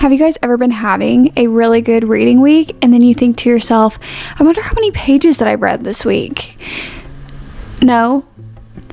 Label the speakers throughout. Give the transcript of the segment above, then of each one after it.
Speaker 1: Have you guys ever been having a really good reading week and then you think to yourself, I wonder how many pages that I read this week? No?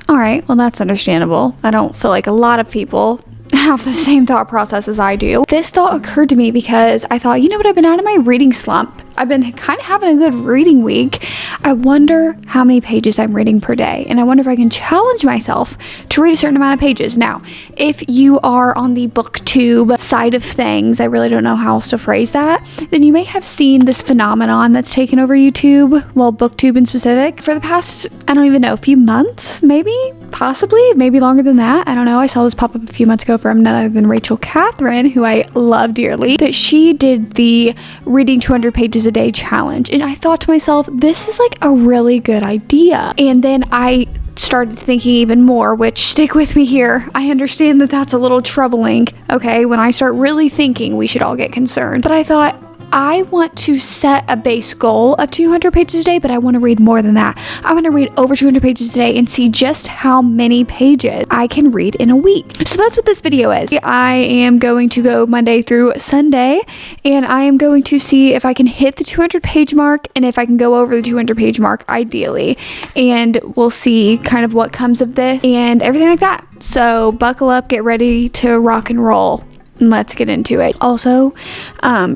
Speaker 1: Alright, well that's understandable. I don't feel like a lot of people have the same thought process as I do. This thought occurred to me because I thought, you know what, I've been out of my reading slump. I've been kind of having a good reading week. I wonder how many pages I'm reading per day, and I wonder if I can challenge myself to read a certain amount of pages. Now, if you are on the booktube side of things, I really don't know how else to phrase that, then you may have seen this phenomenon that's taken over YouTube, well, booktube in specific, for the past, I don't even know, a few months, maybe? Possibly, maybe longer than that. I don't know. I saw this pop up a few months ago from none other than Rachel Catherine, who I love dearly, that she did the reading 200 pages a day challenge. And I thought to myself, this is like a really good idea. And then I started thinking even more, which, stick with me here. I understand that that's a little troubling. Okay, when I start really thinking, we should all get concerned. But I thought, I want to set a base goal of 200 pages a day, but I want to read more than that. I want to read over 200 pages a day and see just how many pages I can read in a week. So that's what this video is. I am going to go Monday through Sunday, and I am going to see if I can hit the 200 page mark and if I can go over the 200 page mark ideally. And we'll see kind of what comes of this and everything like that. So buckle up, get ready to rock and roll. Let's get into it. Also,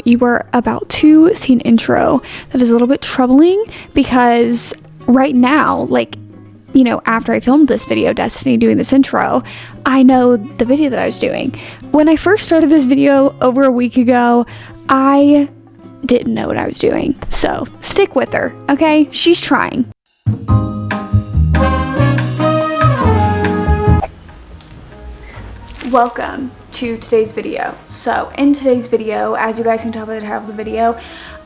Speaker 1: you were about to see an intro that is a little bit troubling because right now, like, you know, after I filmed this video, Destiny doing this intro, I know the video that I was doing. When I first started this video over a week ago, I didn't know what I was doing. So stick with her, okay? She's trying. Welcome to today's video. So in today's video, as you guys can tell by the title of the video,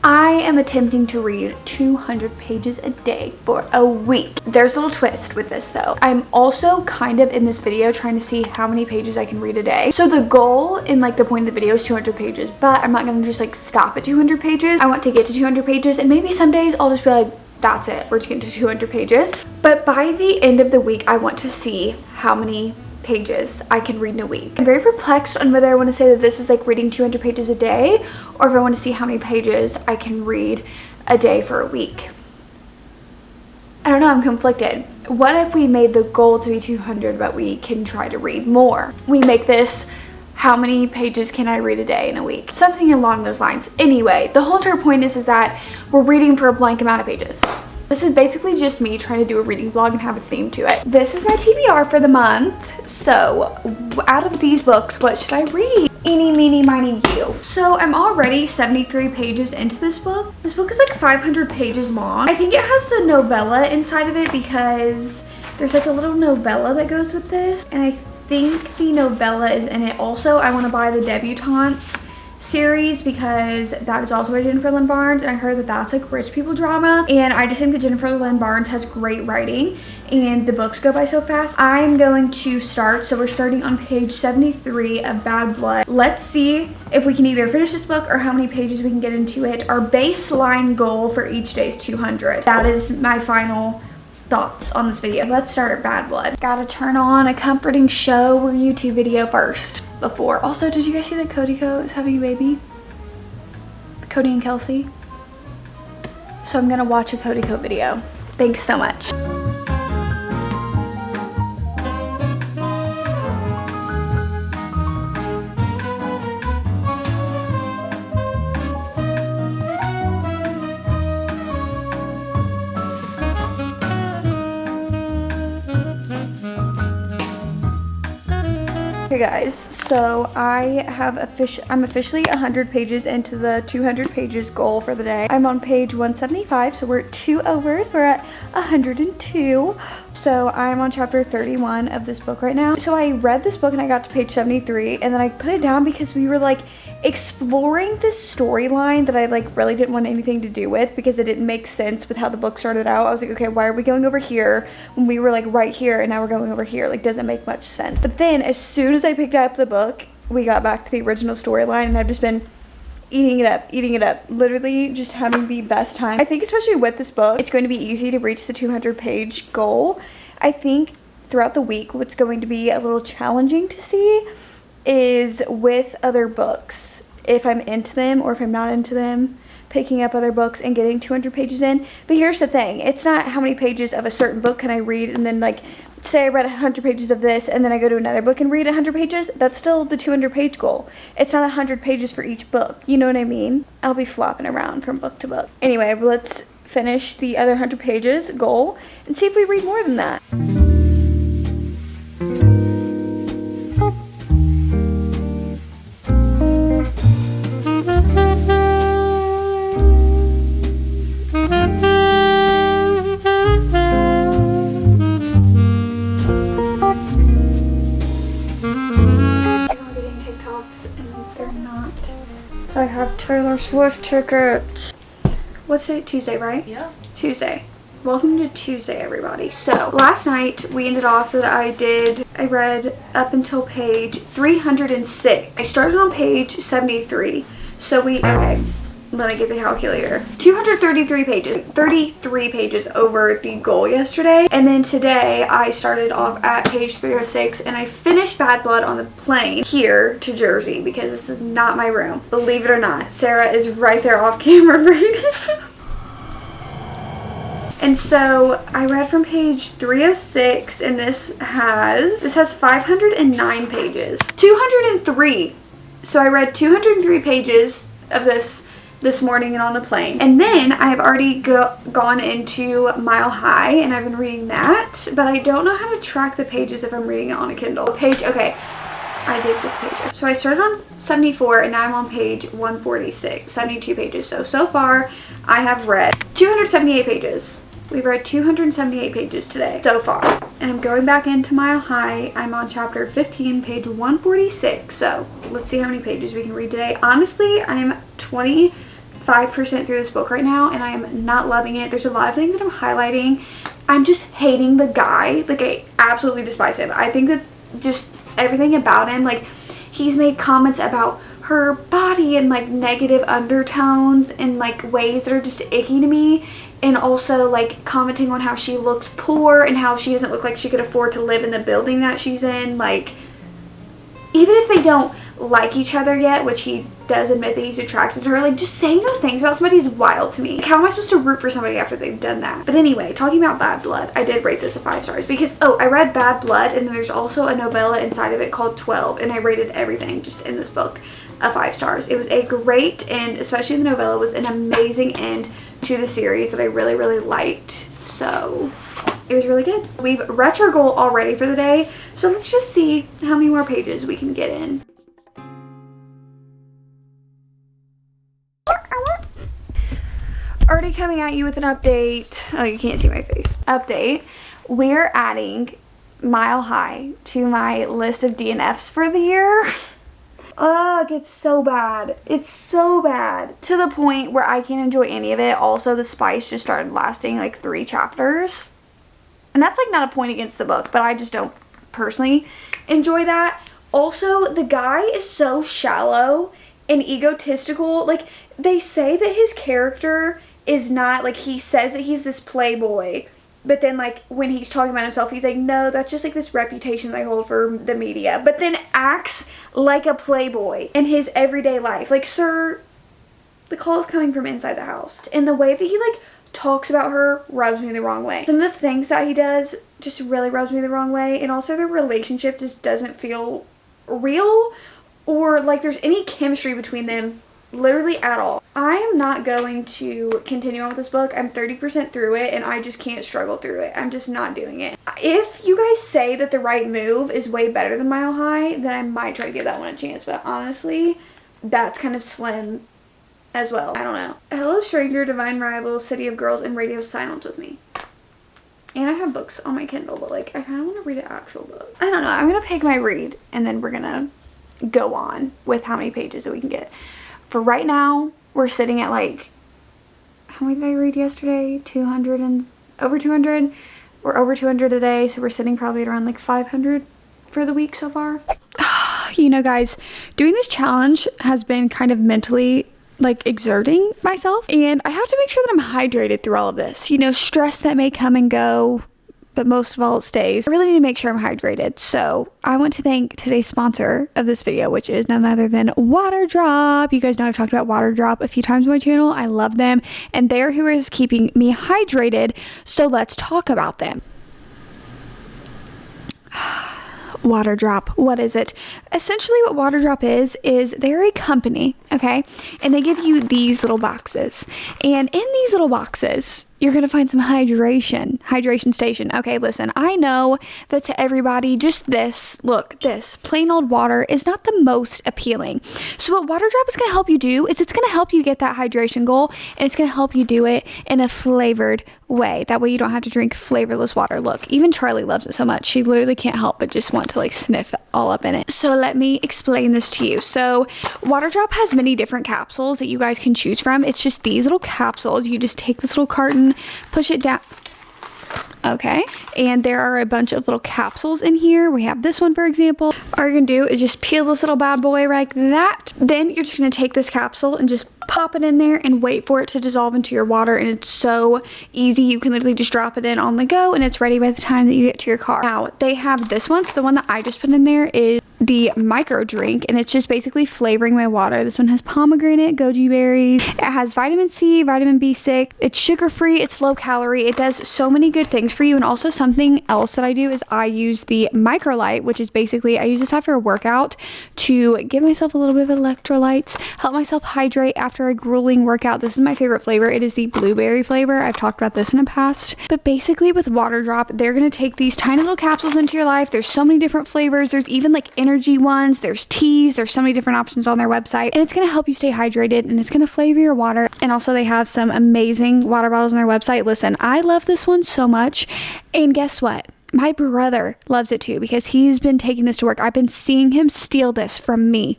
Speaker 1: I am attempting to read 200 pages a day for a week. There's a little twist with this though. I'm also kind of in this video trying to see how many pages I can read a day. So the goal in like the point of the video is 200 pages, but I'm not gonna just like stop at 200 pages. I want to get to 200 pages, and maybe some days I'll just be like, that's it, we're just getting to 200 pages. But by the end of the week, I want to see how many pages I can read in a week. I'm very perplexed on whether I want to say that this is like reading 200 pages a day, or if I want to see how many pages I can read a day for a week. I don't know, I'm conflicted. What if we made the goal to be 200, but we can try to read more? We make this, how many pages can I read a day in a week? Something along those lines. Anyway, the whole entire point is that we're reading for a blank amount of pages. This is basically just me trying to do a reading vlog and have a theme to it. This is my TBR for the month. So out of these books, what should I read? Eeny, meeny, miny, you. So I'm already 73 pages into this book. This book is like 500 pages long. I think it has the novella inside of it because there's like a little novella that goes with this. And I think the novella is in it also. I want to buy the Debutantes series because that is also by Jennifer Lynn Barnes, and I heard that that's like rich people drama, and I just think that Jennifer Lynn Barnes has great writing and the books go by so fast. I'm going to start, so we're starting on page 73 of Bad Blood. Let's see if we can either finish this book or how many pages we can get into it. Our baseline goal for each day is 200. That is my final thoughts on this video. Let's start at Bad Blood. Gotta turn on a comforting show or YouTube video first. Before. Also, did you guys see that Codyco is having a baby? Cody and Kelsey. So I'm gonna watch a Codyco video. Thanks so much. Okay guys, so I'm officially 100 pages into the 200 pages goal for the day. I'm on page 175, so we're at 2 overs. We're at 102. So I'm on chapter 31 of this book right now. So I read this book and I got to page 73, and then I put it down because we were like exploring this storyline that I like really didn't want anything to do with because it didn't make sense with how the book started out. I was like, okay, why are we going over here when we were like right here and now we're going over here? Like, doesn't make much sense. But then as soon as I picked up the book, we got back to the original storyline, and I've just been eating it up, literally just having the best time. I think especially with this book, it's going to be easy to reach the 200 page goal. I think throughout the week, what's going to be a little challenging to see is with other books if I'm into them or if I'm not into them, picking up other books and getting 200 pages in. But here's the thing, it's not how many pages of a certain book can I read and then like say I read 100 pages of this and then I go to another book and read 100 pages. That's still the 200 page goal. It's not 100 pages for each book, you know what I mean? I'll be flopping around from book to book. Anyway, let's finish the other 100 pages goal and see if we read more than that. I have Taylor Swift tickets. What's it? Tuesday, right?
Speaker 2: Yeah.
Speaker 1: Tuesday. Welcome to Tuesday, everybody. So, last night we ended off that I read up until page 306. I started on page 73. So okay, let me get the calculator. 233 pages. 33 pages over the goal yesterday. And then today I started off at page 306 and I finished Bad Blood on the plane here to Jersey because this is not my room. Believe it or not, Sarah is right there off camera reading. And so I read from page 306 and this has 509 pages. 203. So I read 203 pages of this morning and on the plane. And then I have already gone into Mile High and I've been reading that, but I don't know how to track the pages if I'm reading it on a Kindle. Okay, I did the page. So I started on 74 and now I'm on page 146, 72 pages. So far I have read 278 pages. We've read 278 pages today so far. And I'm going back into Mile High. I'm on chapter 15, page 146. So let's see how many pages we can read today. Honestly, I'm 25% through this book right now and I am not loving it. There's a lot of things that I'm highlighting. I'm just hating the guy. Like, I absolutely despise him. I think that just everything about him, like, he's made comments about her body and like negative undertones and like ways that are just icky to me. And also like commenting on how she looks poor and how she doesn't look like she could afford to live in the building that she's in. Like, even if they don't like each other yet, which he does admit that he's attracted to her, like, just saying those things about somebody is wild to me. Like, how am I supposed to root for somebody after they've done that? But anyway, talking about Bad Blood, I did rate this a 5 stars because, I read Bad Blood and then there's also a novella inside of it called 12 and I rated everything just in this book a 5 stars. It was a great, and especially the novella was an amazing end to the series that I really, really liked. So it was really good. We've reached our goal already for the day, so let's just see how many more pages we can get in. Already coming at you with an update. Oh, you can't see my face. Update. We're adding Mile High to my list of DNFs for the year. Ugh, it's so bad. It's so bad. To the point where I can't enjoy any of it. Also, the spice just started lasting like 3 chapters. And that's like not a point against the book, but I just don't personally enjoy that. Also, the guy is so shallow and egotistical. Like, they say that his character is not, like, he says that he's this playboy. But then, like, when he's talking about himself, he's like, no, that's just, like, this reputation that I hold for the media. But then acts like a playboy in his everyday life. Like, sir, the call is coming from inside the house. And the way that he, like, talks about her rubs me the wrong way. Some of the things that he does just really rubs me the wrong way. And also, their relationship just doesn't feel real or like there's any chemistry between them literally at all. I am not going to continue on with this book. I'm 30% through it and I just can't struggle through it. I'm just not doing it. If you guys say that The Right Move is way better than Mile High, then I might try to give that one a chance. But honestly, that's kind of slim as well. I don't know. Hello Stranger, Divine Rival, City of Girls, and Radio Silence with me. And I have books on my Kindle, but like I kind of want to read an actual book. I don't know. I'm going to pick my read and then we're going to go on with how many pages that we can get. For right now, we're sitting at like, how many did I read yesterday? 200 and over 200. We're over 200 a day, so we're sitting probably at around like 500 for the week so far. You know, guys, doing this challenge has been kind of mentally like exerting myself, and I have to make sure that I'm hydrated through all of this. You know, stress that may come and go, but most of all it stays. I really need to make sure I'm hydrated. So I want to thank today's sponsor of this video, which is none other than Waterdrop. You guys know I've talked about Waterdrop a few times on my channel. I love them and they're who is keeping me hydrated. So let's talk about them. Waterdrop, what is it? Essentially what Waterdrop is they're a company, okay? And they give you these little boxes. And in these little boxes, you're going to find some hydration station. Okay, listen, I know that to everybody, just this plain old water is not the most appealing. So what Waterdrop is going to help you do is it's going to help you get that hydration goal, and it's going to help you do it in a flavored way. That way you don't have to drink flavorless water. Look, even Charlie loves it so much. She literally can't help but just want to like sniff all up in it. So let me explain this to you. So Waterdrop has many different capsules that you guys can choose from. It's just these little capsules. You just take this little carton, push it down. Okay, and there are a bunch of little capsules in here. We have this one, for example. All you're gonna do is just peel this little bad boy like that. Then you're just gonna take this capsule and just pop it in there and wait for it to dissolve into your water, and it's so easy. You can literally just drop it in on the go and it's ready by the time that you get to your car. Now they have this one, so the one that I just put in there is the micro drink, and it's just basically flavoring my water. This one has pomegranate, goji berries. It has vitamin C, vitamin B6. It's sugar free, it's low calorie. It does so many good things for you. And also something else that I do is I use the Microlite, which is basically I use this after a workout to give myself a little bit of electrolytes, help myself hydrate after a grueling workout. This is my favorite flavor. It is the blueberry flavor. I've talked about this in the past. But basically with Waterdrop, they're going to take these tiny little capsules into your life. There's so many different flavors. There's even like energy ones. There's teas. There's so many different options on their website. And it's going to help you stay hydrated and it's going to flavor your water. And also they have some amazing water bottles on their website. Listen, I love this one so much. And guess what? My brother loves it too because he's been taking this to work. I've been seeing him steal this from me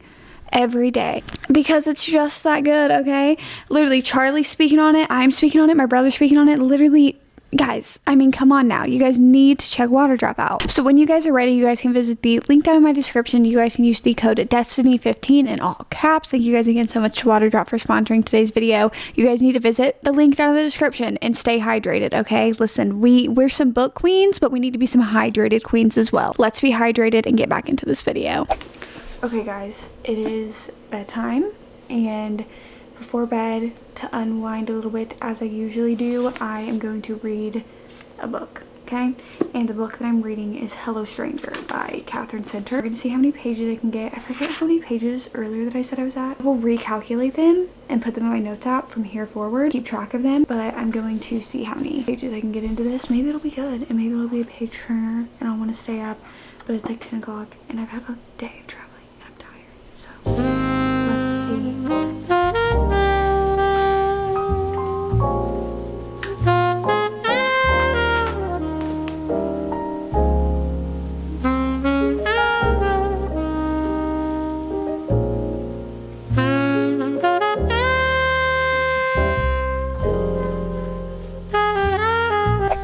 Speaker 1: every day because it's just that good, okay? Literally, Charlie's speaking on it. I'm speaking on it. My brother's speaking on it. Literally, guys, I mean, come on now. You guys need to check Waterdrop out. So when you guys are ready, you guys can visit the link down in my description. You guys can use the code DESTINY15 in all caps. Thank you guys again so much to Waterdrop for sponsoring today's video. You guys need to visit the link down in the description and stay hydrated, okay? Listen, we're some book queens, but we need to be some hydrated queens as well. Let's be hydrated and get back into this video. Okay guys, it is bedtime, and before bed, to unwind a little bit as I usually do, I am going to read a book, okay? And the book that I'm reading is Hello Stranger by Catherine Center. We're going to see how many pages I can get. I forget how many pages earlier that I said I was at. I will recalculate them and put them in my notes app from here forward, keep track of them, but I'm going to see how many pages I can get into this. Maybe it'll be good, and maybe it'll be a page turner, and I'll want to stay up, but it's like 10 o'clock, and I've had a day of traveling. Let's see.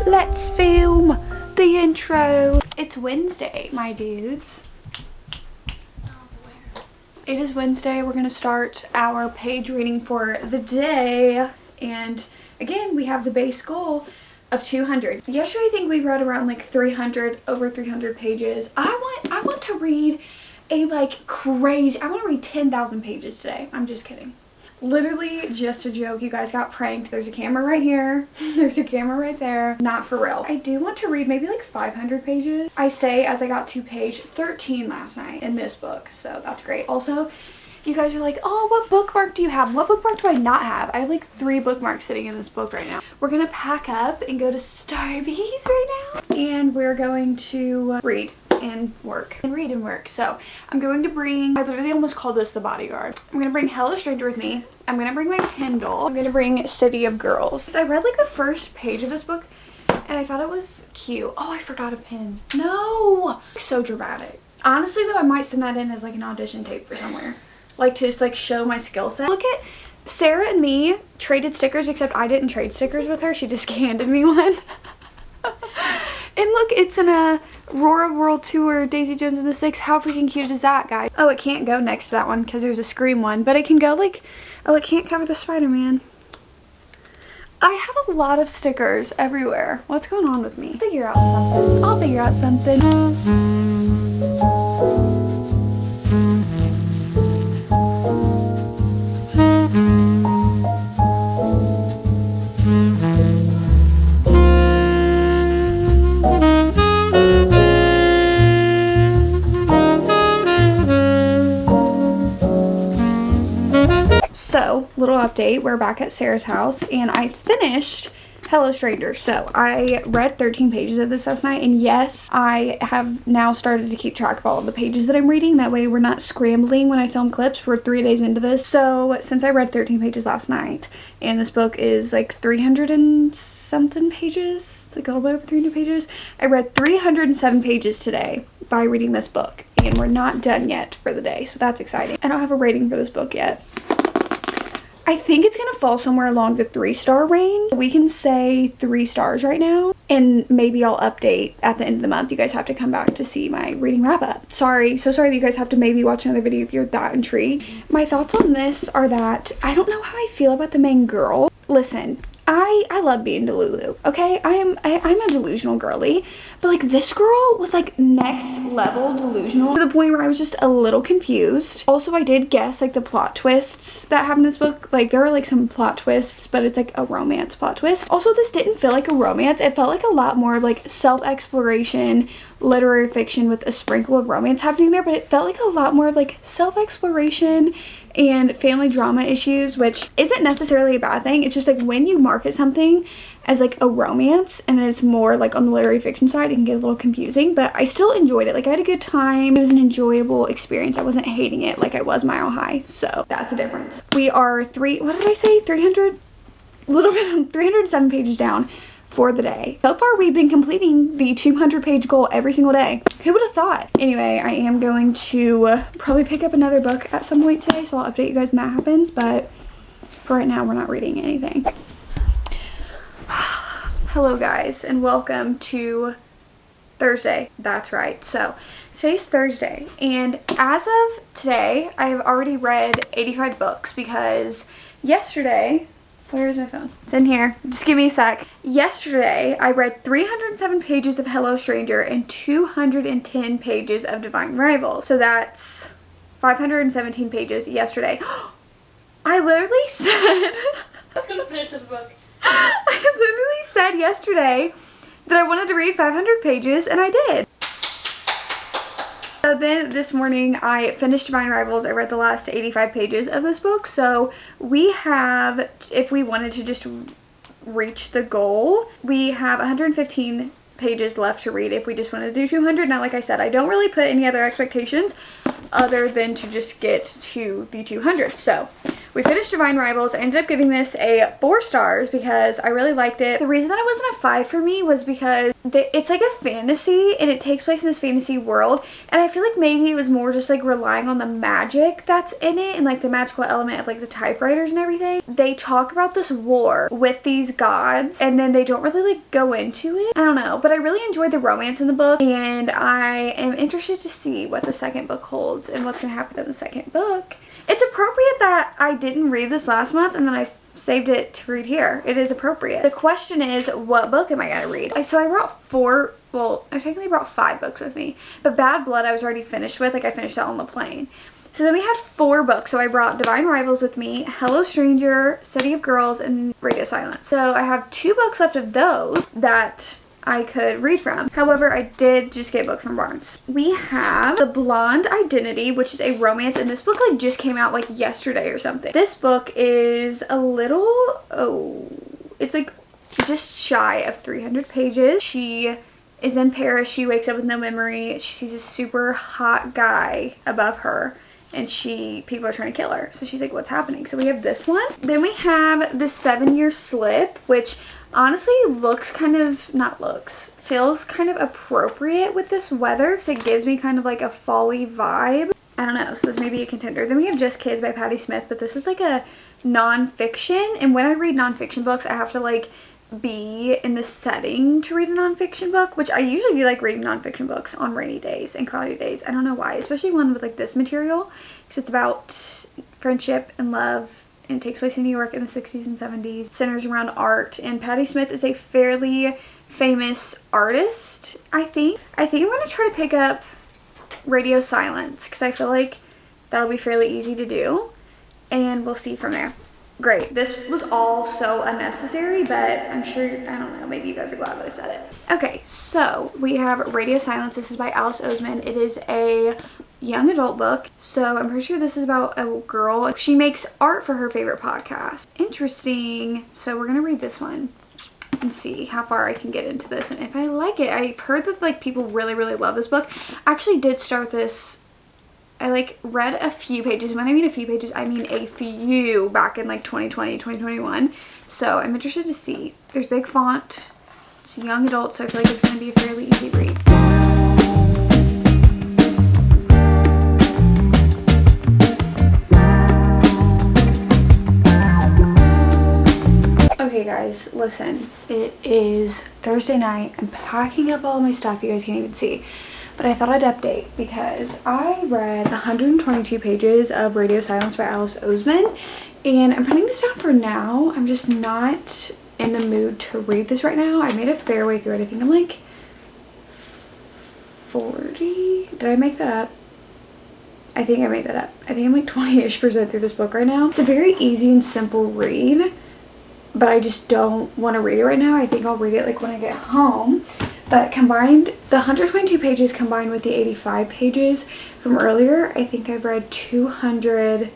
Speaker 1: Let's film the intro. It's Wednesday, my dudes. It is Wednesday. We're going to start our page reading for the day. And again, we have the base goal of 200. Yesterday, I think we read around like 300, over 300 pages. I want to read a like crazy, I want to read 10,000 pages today. I'm just kidding. Literally just a joke. You guys got pranked. There's a camera right here. There's a camera right there. Not for real. I do want to read maybe like 500 pages. I say as I got to page 13 last night in this book. So that's great. Also, you guys are like, oh, what bookmark do you have? What bookmark do I not have? I have like 3 bookmarks sitting in this book right now. We're going to pack up and go to Starbucks right now. And we're going to read and work and read and work. So I'm going to bring, I literally almost called this the bodyguard. I'm gonna bring Hello Stranger with me. I'm gonna bring my Kindle. I'm gonna bring City of Girls. I read like the first page of this book and I thought it was cute. Oh, I forgot a pen. No, so dramatic. Honestly though, I might send that in as like an audition tape for somewhere, like to just like show my skill set. Look at Sarah and me traded stickers, except I didn't trade stickers with her. She just handed me one. And look, it's in a Aurora World Tour, Daisy Jones and the Six. How freaking cute is that, guys? Oh, it can't go next to that one because there's a Scream one, but it can go like, oh, it can't cover the Spider-Man. I have a lot of stickers everywhere. What's going on with me? Figure out something. I'll figure out something. So, little update, we're back at Sarah's house and I finished Hello Stranger. So I read 13 pages of this last night, and yes, I have now started to keep track of all of the pages that I'm reading. That way we're not scrambling when I film clips. We're 3 days into this. So since I read 13 pages last night, and this book is like 300 and something pages, like a little bit over 300 pages, I read 307 pages today by reading this book, and we're not done yet for the day, so that's exciting. I don't have a rating for this book yet. I think it's going to fall somewhere along the 3-star range. We can say 3 stars right now, and maybe I'll update at the end of the month. You guys have to come back to see my reading wrap up. Sorry, so sorry that you guys have to maybe watch another video if you're that intrigued. My thoughts on this are that I don't know how I feel about the main girl. Listen, I love being Delulu, okay? I'm a delusional girly, but like this girl was like next level delusional to the point where I was just a little confused. Also, I did guess like the plot twists that happen in this book. Like there are like some plot twists, but it's like a romance plot twist. Also, this didn't feel like a romance. It felt like a lot more of like self-exploration, literary fiction with a sprinkle of romance happening there, but it felt like a lot more of like self-exploration and family drama issues, which isn't necessarily a bad thing. It's just like when you market something as like a romance and then it's more like on the literary fiction side, it can get a little confusing, but I still enjoyed it. Like I had a good time. It was an enjoyable experience. I wasn't hating it like I was Mile High, so that's the difference. We are 300, a little bit, 307 pages down for the day. So far we've been completing the 200 page goal every single day. Who would have thought? Anyway, I am going to probably pick up another book at some point today, so I'll update you guys when that happens, but for right now we're not reading anything. Hello guys, and welcome to Thursday. That's right. So today's Thursday, and as of today I have already read 85 books because yesterday, where is my phone? It's in here. Just give me a sec. Yesterday, I read 307 pages of Hello Stranger and 210 pages of Divine Rivals. So that's 517 pages yesterday. I literally said...
Speaker 2: I'm gonna finish this book.
Speaker 1: I literally said yesterday that I wanted to read 500 pages, and I did. So then this morning I finished Divine Rivals. I read the last 85 pages of this book. So we have, if we wanted to just reach the goal, we have 115 pages left to read if we just wanted to do 200. Now, like I said, I don't really put any other expectations other than to just get to the 200. So we finished Divine Rivals. I ended up giving this a 4 stars because I really liked it. The reason that it wasn't a 5 for me was because it's like a fantasy and it takes place in this fantasy world, and I feel like maybe it was more just like relying on the magic that's in it and like the magical element of like the typewriters and everything. They talk about this war with these gods and then they don't really like go into it. I don't know, but I really enjoyed the romance in the book, and I am interested to see what the second book holds and what's gonna happen in the second book. It's appropriate that I didn't read this last month and then I saved it to read here. It is appropriate. The question is, what book am I going to read? So I brought 4, well, I technically brought 5 books with me, but Bad Blood I was already finished with. Like I finished that on the plane. So then we had 4 books. So I brought Divine Rivals with me, Hello Stranger, City of Girls, and Radio Silence. So I have 2 books left of those that I could read from. However, I did just get books from Barnes. We have The Blonde Identity, which is a romance, and this book like just came out like yesterday or something. This book is a little, it's like just shy of 300 pages. She is in Paris. She wakes up with no memory. She sees a super hot guy above her, and people are trying to kill her. So she's like, what's happening? So we have this one. Then we have The 7-Year Slip, which honestly feels kind of appropriate with this weather because it gives me kind of like a fall-y vibe. I don't know, so this may be a contender. Then we have Just Kids by Patti Smith, but this is like a non-fiction, and when I read non-fiction books I have to like be in the setting to read a non-fiction book, which I usually do like reading non-fiction books on rainy days and cloudy days. I don't know why, especially one with like this material, because it's about friendship and love and it takes place in New York in the 60s and 70s. Centers around art, and Patti Smith is a fairly famous artist, I think. I think I'm going to try to pick up Radio Silence because I feel like that'll be fairly easy to do, and we'll see from there. Great. This was all so unnecessary, but I'm sure, I don't know, maybe you guys are glad that I said it. Okay, so we have Radio Silence. This is by Alice Oseman. It is a young adult book, so I'm pretty sure this is about a girl. She makes art for her favorite podcast. Interesting. So we're gonna read this one and see how far I can get into this and if I like it. I've heard that like people really love this book. I actually did start this. I like read a few pages. When I mean a few pages, I mean a few back in like 2020, 2021. So I'm interested to see. There's big font. It's young adult, so I feel like it's going to be a fairly easy read. Okay guys, listen. It is Thursday night. I'm packing up all my stuff. You guys can't even see. But I thought I'd update because I read 122 pages of Radio Silence by Alice Oseman, and I'm putting this down for now. I'm just not in the mood to read this right now. I made a fair way through it. I think I'm like 40. Did I make that up? I think I made that up. I think I'm like 20-ish% through this book right now. It's a very easy and simple read, but I just don't want to read it right now. I think I'll read it like when I get home. But combined, the 122 pages combined with the 85 pages from earlier, I think I've read 207.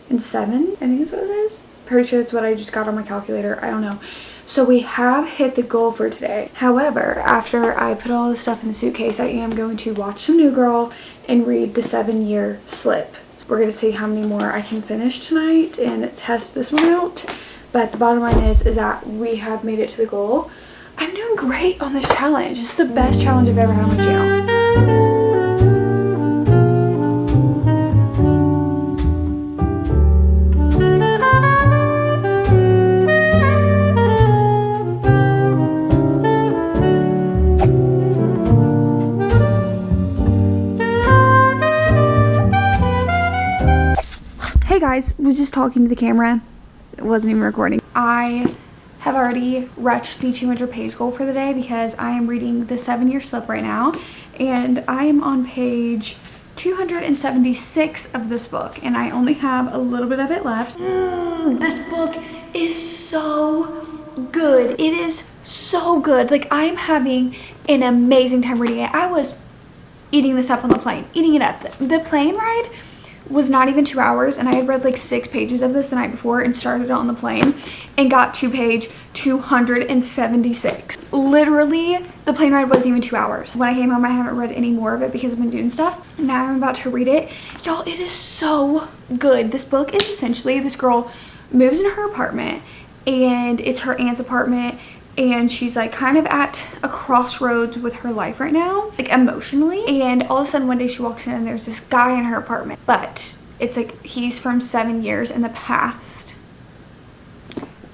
Speaker 1: I think that's what it is. Pretty sure it's what I just got on my calculator. I don't know. So we have hit the goal for today. However, after I put all this stuff in the suitcase, I am going to watch some New Girl and read the 7-Year Slip. We're going to see how many more I can finish tonight and test this one out. But the bottom line is that we have made it to the goal. I'm doing great on this challenge. It's the best challenge I've ever had on my channel. Hey guys, was just talking to the camera. It wasn't even recording. I have already reached the 200 page goal for the day because I am reading the 7-Year Slip right now, and I am on page 276 of this book, and I only have a little bit of it left. This book is so good. It is so good. Like, I am having an amazing time reading it. I was eating this up on the plane, eating it up. The plane ride was not even 2 hours, and I had read like 6 pages of this the night before and started it on the plane and got to page 276. Literally, the plane ride wasn't even 2 hours. When I came home, I haven't read any more of it because I've been doing stuff. Now I'm about to read it. Y'all, it is so good. This book is essentially, this girl moves into her apartment, and it's her aunt's apartment, and she's like kind of at a crossroads with her life right now, like emotionally, and all of a sudden one day she walks in and there's this guy in her apartment, but it's like he's from 7 years in the past.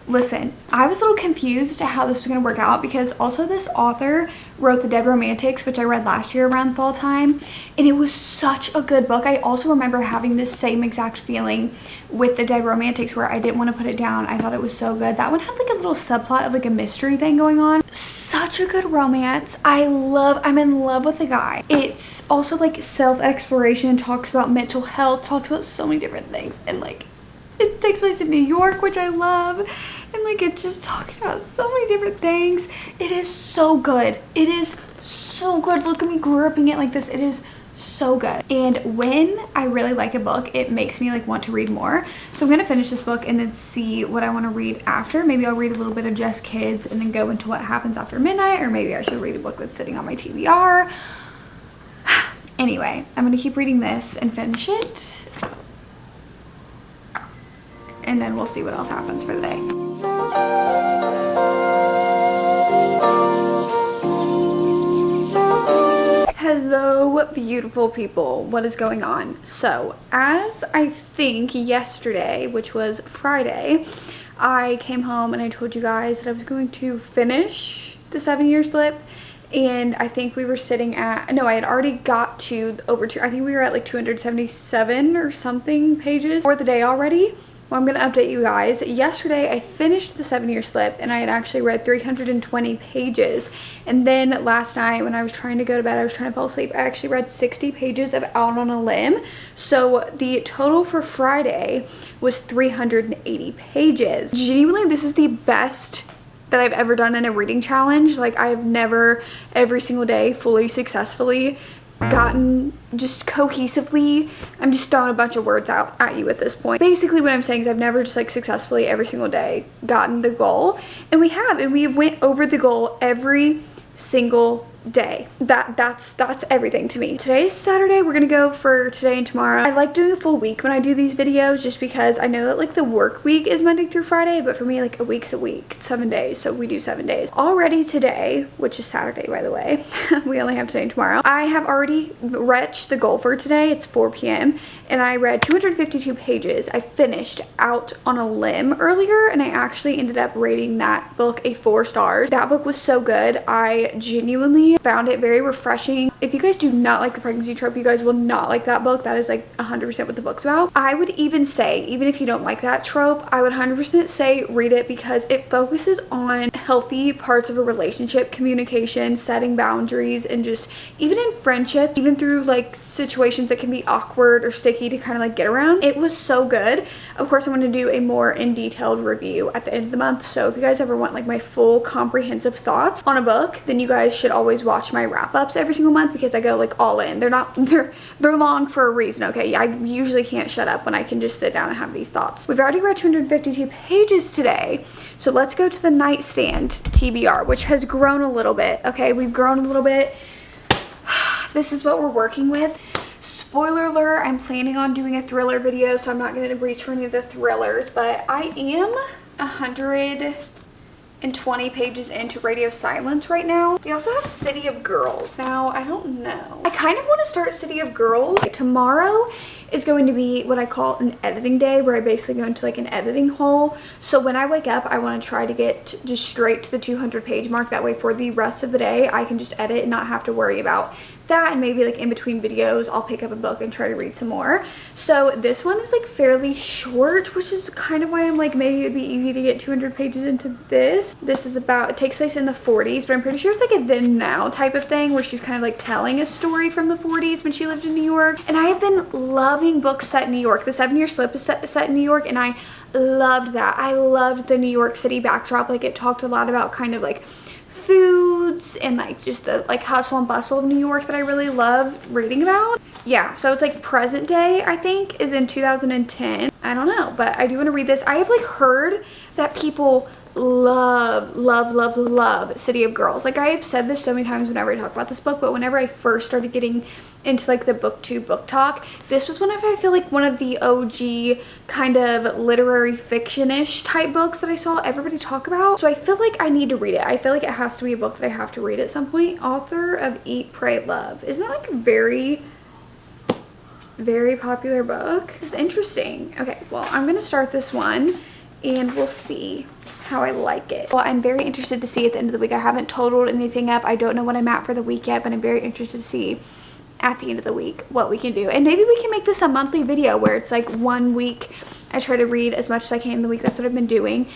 Speaker 1: Listen, I was a little confused at how this was going to work out because also this author wrote The Dead Romantics, which I read last year around fall time, and it was such a good book. I also remember having this same exact feeling with The Dead Romantics where I didn't want to put it down. I thought it was so good. That one had like a little subplot of like a mystery thing going on. Such a good romance. I'm in love with the guy. It's also like self-exploration, talks about mental health, talks about so many different things, and like it takes place in New York, which I love. And like it's just talking about so many different things. It is so good. It is so good. Look at me gripping it like this. It is so good. And when I really like a book, it makes me like want to read more. So I'm gonna finish this book and then see what I want to read after. Maybe I'll read a little bit of Just Kids and then go into what happens after midnight, or maybe I should read a book that's sitting on my TBR. Anyway, I'm gonna keep reading this and finish it, and then we'll see what else happens for the day. Hello, beautiful people. What is going on? So, as I think yesterday, which was Friday, I came home and I told you guys that I was going to finish the 7-Year Slip, and I think we were sitting at, no, I had already got to over two, I think we were at like 277 or something pages for the day already. Well, I'm gonna update you guys. Yesterday, I finished the 7-Year Slip, and I had actually read 320 pages. And then last night, when I was trying to go to bed, I was trying to fall asleep, I actually read 60 pages of Out on a Limb. So the total for Friday was 380 pages. Genuinely, this is the best that I've ever done in a reading challenge. Like, I have never, every single day, fully successfully gotten just cohesively, I'm just throwing a bunch of words out at you at this point. Basically what I'm saying is I've never just like successfully every single day gotten the goal, and we have, and we went over the goal every single day. That's everything to me. Today is Saturday. We're gonna go for today and tomorrow. I like doing a full week when I do these videos, just because I know that like the work week is Monday through Friday, but for me like a week's a week. It's 7 days, so we do 7 days. Already today, which is Saturday by the way, we only have today and tomorrow, I have already reached the goal for today. It's 4 p.m. and I read 252 pages. I finished Out on a Limb earlier, and I actually ended up rating that book a 4 stars. That book was so good. I genuinely found it very refreshing. If you guys do not like the pregnancy trope, you guys will not like that book. That is like 100% what the book's about. I would even say, even if you don't like that trope, I would 100% say read it, because it focuses on healthy parts of a relationship, communication, setting boundaries, and just even in friendship, even through like situations that can be awkward or sticky to kind of like get around. It was so good. Of course, I'm going to do a more in detailed review at the end of the month, so if you guys ever want like my full comprehensive thoughts on a book, then you guys should always watch my wrap-ups every single month, because I go like all in. They're long for a reason, okay? I usually can't shut up when I can just sit down and have these thoughts. We've already read 252 pages today, so let's go to the nightstand TBR, which has grown a little bit, okay? We've grown a little bit. This is what we're working with. Spoiler alert, I'm planning on doing a thriller video, so I'm not going to reach for any of the thrillers, but I am 120 pages into Radio Silence right now. We also have City of Girls. Now, I don't know. I kind of want to start City of Girls. Tomorrow is going to be what I call an editing day, where I basically go into like an editing hole. So when I wake up, I want to try to get just straight to the 200 page mark. That way for the rest of the day, I can just edit and not have to worry about that, and maybe like in between videos I'll pick up a book and try to read some more. So this one is like fairly short, which is kind of why I'm like, maybe it'd be easy to get 200 pages into this. This is about, it takes place in the 40s, but I'm pretty sure it's like a then now type of thing, where she's kind of like telling a story from the 40s when she lived in New York. And I have been loving books set in New York. The 7-Year Slip is set in New York, and I loved that. I loved the New York City backdrop. Like, it talked a lot about kind of like foods and like just the like hustle and bustle of New York that I really love reading about. Yeah, so it's like present day, I think, is in 2010. I don't know, but I do want to read this. I have like heard that people love City of Girls. Like, I have said this so many times whenever I talk about this book, but whenever I first started getting into like the booktube book talk, this was one of, I feel like, one of the OG kind of literary fiction-ish type books that I saw everybody talk about. So I feel like I need to read it. I feel like it has to be a book that I have to read at some point. Author of Eat, Pray, Love. Isn't that like a very popular book? This is interesting. Okay, well, I'm gonna start this one and we'll see how I like it. Well, I'm very interested to see at the end of the week. I haven't totaled anything up. I don't know what I'm at for the week yet, but I'm very interested to see at the end of the week what we can do. And maybe we can make this a monthly video where it's like 1 week I try to read as much as I can in the week. That's what I've been doing.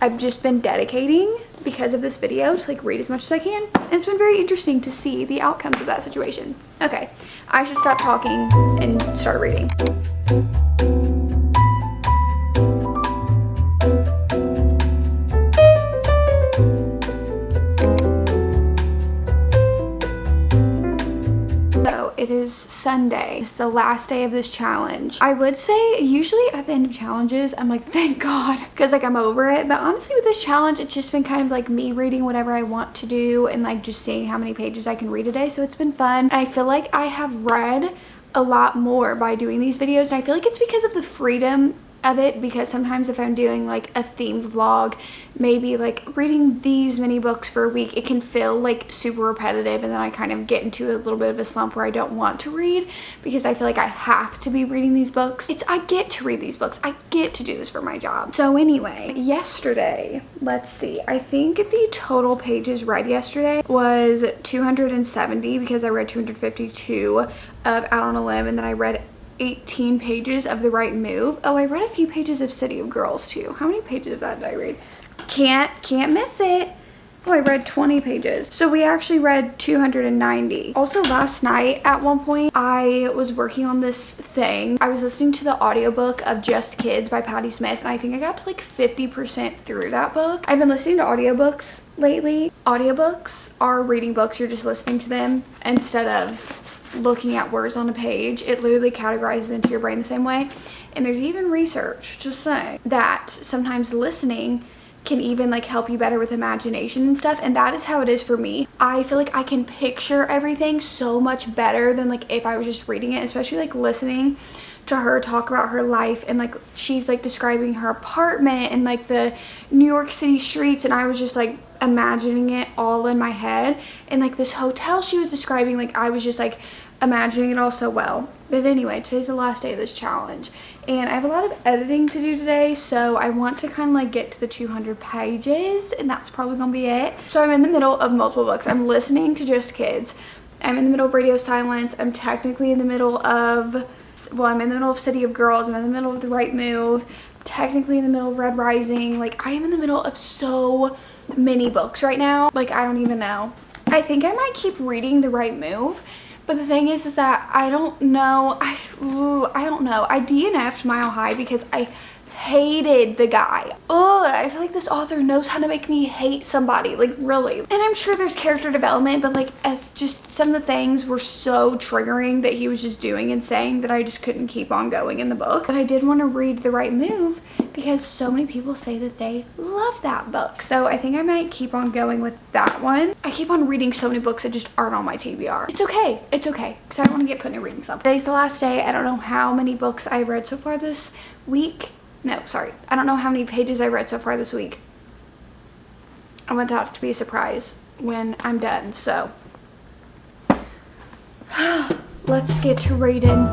Speaker 1: I've just been dedicating, because of this video, to like read as much as I can. And it's been very interesting to see the outcomes of that situation. Okay, I should stop talking and start reading. It is Sunday. It's the last day of this challenge. I would say usually at the end of challenges, I'm like, thank God, because like I'm over it. But honestly, with this challenge, it's just been kind of like me reading whatever I want to do and like just seeing how many pages I can read a day. So it's been fun. And I feel like I have read a lot more by doing these videos. And I feel like it's because of the freedom of it, because sometimes if I'm doing like a themed vlog, maybe like reading these many books for a week, it can feel like super repetitive, and then I kind of get into a little bit of a slump where I don't want to read, because I feel like I have to be reading these books. I get to read these books. I get to do this for my job. So anyway, yesterday, let's see, I think the total pages read yesterday was 270, because I read 252 of Out on a Limb, and then I read 18 pages of The Right Move. Oh, I read a few pages of City of Girls too. How many pages of that did I read? Can't miss it. Oh, I read 20 pages. So we actually read 290. Also last night at one point, I was working on this thing. I was listening to the audiobook of Just Kids by Patti Smith, and I think I got to like 50% through that book. I've been listening to audiobooks lately. Audiobooks are reading books. You're just listening to them instead of looking at words on a page. It literally categorizes into your brain the same way. And there's even research just saying that sometimes listening can even like help you better with imagination and stuff, and that is how it is for me. I feel like I can picture everything so much better than like if I was just reading it, especially like listening to her talk about her life, and like she's like describing her apartment and like the New York City streets, and I was just like imagining it all in my head. And like this hotel she was describing, like I was just like imagining it all so well. But anyway, today's the last day of this challenge, and I have a lot of editing to do today, so I want to kind of like get to the 200 pages, and that's probably gonna be it. So I'm in the middle of multiple books. I'm listening to Just Kids. I'm in the middle of Radio Silence. I'm technically in the middle of, well, I'm in the middle of City of Girls. I'm in the middle of The Right Move. Technically in the middle of Red Rising. Like I am in the middle of so many books right now. Like I don't even know. I think I might keep reading The Right Move. But the thing is that I don't know. I don't know. I DNF'd Mile High because I hated the guy. I feel like this author knows how to make me hate somebody, like really. And I'm sure there's character development, but like as just some of the things were so triggering that he was just doing and saying that I just couldn't keep on going in the book. But I did want to read The Right Move because so many people say that they love that book. So I think I might keep on going with that one. I keep on reading so many books that just aren't on my TBR. It's okay. It's okay. Because I don't want to get put in a reading slump. Today's the last day. I don't know how many books I've read so far this week. No, sorry. I don't know how many pages I read so far this week. I want that to be a surprise when I'm done. So let's get to reading.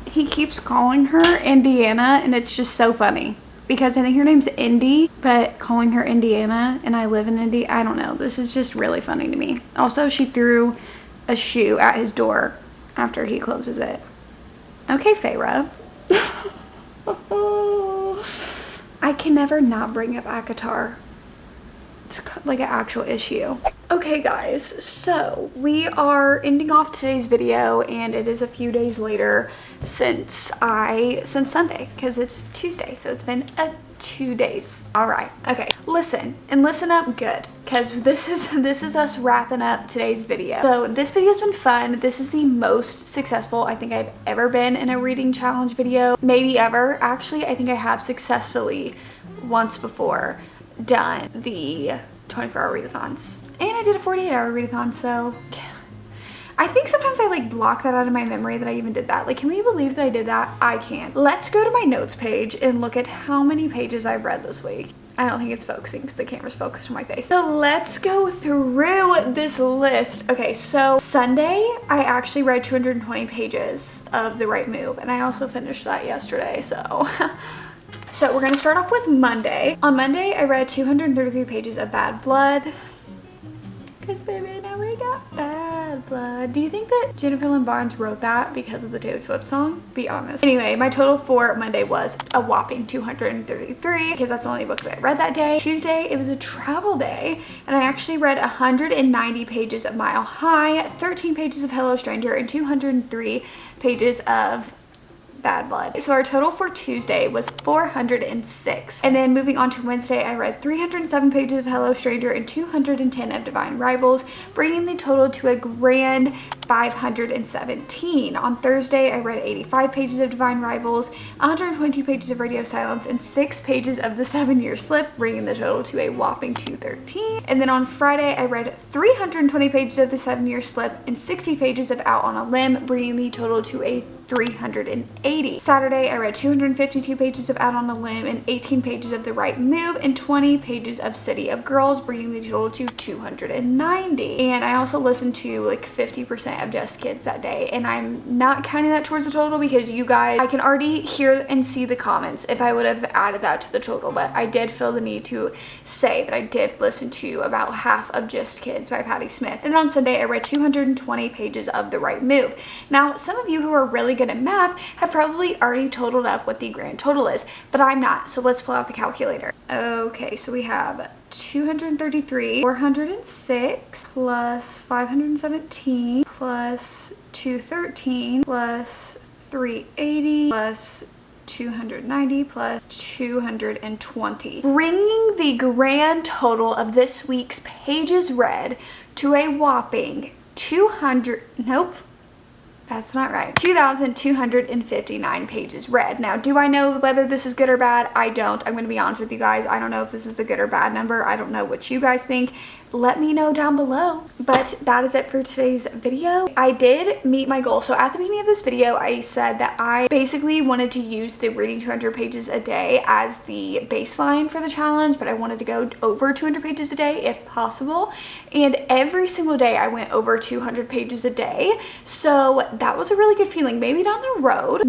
Speaker 1: He keeps calling her Indiana, and it's just so funny because I think her name's Indy, but calling her Indiana, and I live in Indy, I don't know. This is just really funny to me. Also, she threw a shoe at his door after he closes it. Okay, Feyre. I can never not bring up ACOTAR. It's like an actual issue. Okay guys, so we are ending off today's video, and it is a few days later since Sunday, because it's Tuesday, so it's been 2 days. All right, okay, listen and listen up good, because this is us wrapping up today's video. So this video has been fun. This is the most successful I think I've ever been in a reading challenge video, maybe ever. Actually, I think I have successfully once before done the 24-hour readathons, and I did a 48-hour readathon, so I think sometimes I like block that out of my memory that I even did that. Like, can we believe that I did that? I can't. Let's go to my notes page and look at how many pages I've read this week. I don't think it's focusing because the camera's focused on my face. So let's go through this list. Okay, so Sunday I actually read 220 pages of The Right Move, and I also finished that yesterday, so So we're gonna start off with Monday. On Monday, I read 233 pages of Bad Blood. Cause baby, now we got bad blood. Do you think that Jennifer Lynn Barnes wrote that because of the Taylor Swift song? Be honest. Anyway, my total for Monday was a whopping 233 because that's the only book that I read that day. Tuesday, it was a travel day, and I actually read 190 pages of Mile High, 13 pages of Hello Stranger, and 203 pages of Bad Blood. So our total for Tuesday was 406. And then moving on to Wednesday, I read 307 pages of Hello Stranger and 210 of Divine Rivals, bringing the total to a grand 517. On Thursday, I read 85 pages of Divine Rivals, 122 pages of Radio Silence, and 6 pages of The 7-Year Slip, bringing the total to a whopping 213. And then on Friday, I read 320 pages of The 7-Year Slip and 60 pages of Out on a Limb, bringing the total to a 380. Saturday, I read 252 pages of Out on a Limb and 18 pages of The Right Move and 20 pages of City of Girls, bringing the total to 290. And I also listened to like 50% of Just Kids that day, and I'm not counting that towards the total because you guys, I can already hear and see the comments if I would have added that to the total, but I did feel the need to say that I did listen to about half of Just Kids by Patti Smith. And then on Sunday, I read 220 pages of The Right Move. Now, some of you who are really good at math have probably already totaled up what the grand total is, but I'm not, so let's pull out the calculator. Okay, so we have 233, 406, plus 517, plus 213, plus 380, plus 290, plus 220, bringing the grand total of this week's pages read to a whopping 2,259 pages read. Now, do I know whether this is good or bad? I don't. I'm going to be honest with you guys. I don't know if this is a good or bad number. I don't know what you guys think. Let me know down below. But that is it for today's video. I did meet my goal. So at the beginning of this video, I said that I basically wanted to use the reading 200 pages a day as the baseline for the challenge, but I wanted to go over 200 pages a day if possible. And every single day I went over 200 pages a day. So that was a really good feeling. Maybe down the road,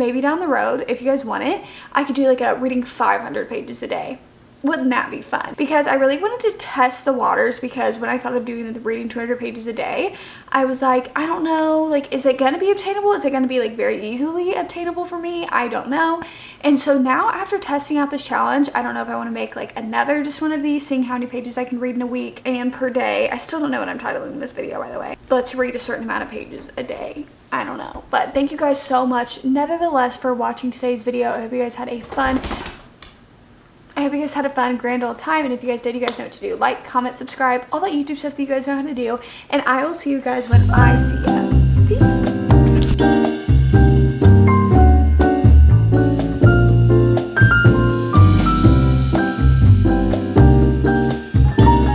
Speaker 1: if you guys want it, I could do like a reading 500 pages a day. Wouldn't that be fun? Because I really wanted to test the waters, because when I thought of doing the reading 200 pages a day, I was like, I don't know, like, is it going to be obtainable? Is it going to be like very easily obtainable for me? I don't know. And so now, after testing out this challenge, I don't know if I want to make like another just one of these, seeing how many pages I can read in a week and per day. I still don't know what I'm titling this video, by the way. Let's read a certain amount of pages a day. I don't know. But thank you guys so much, nevertheless, for watching today's video. I hope you guys had a fun grand old time, and if you guys did, you guys know what to do. Like, comment, subscribe, all that YouTube stuff that you guys know how to do, and I will see you guys when I see you. Peace.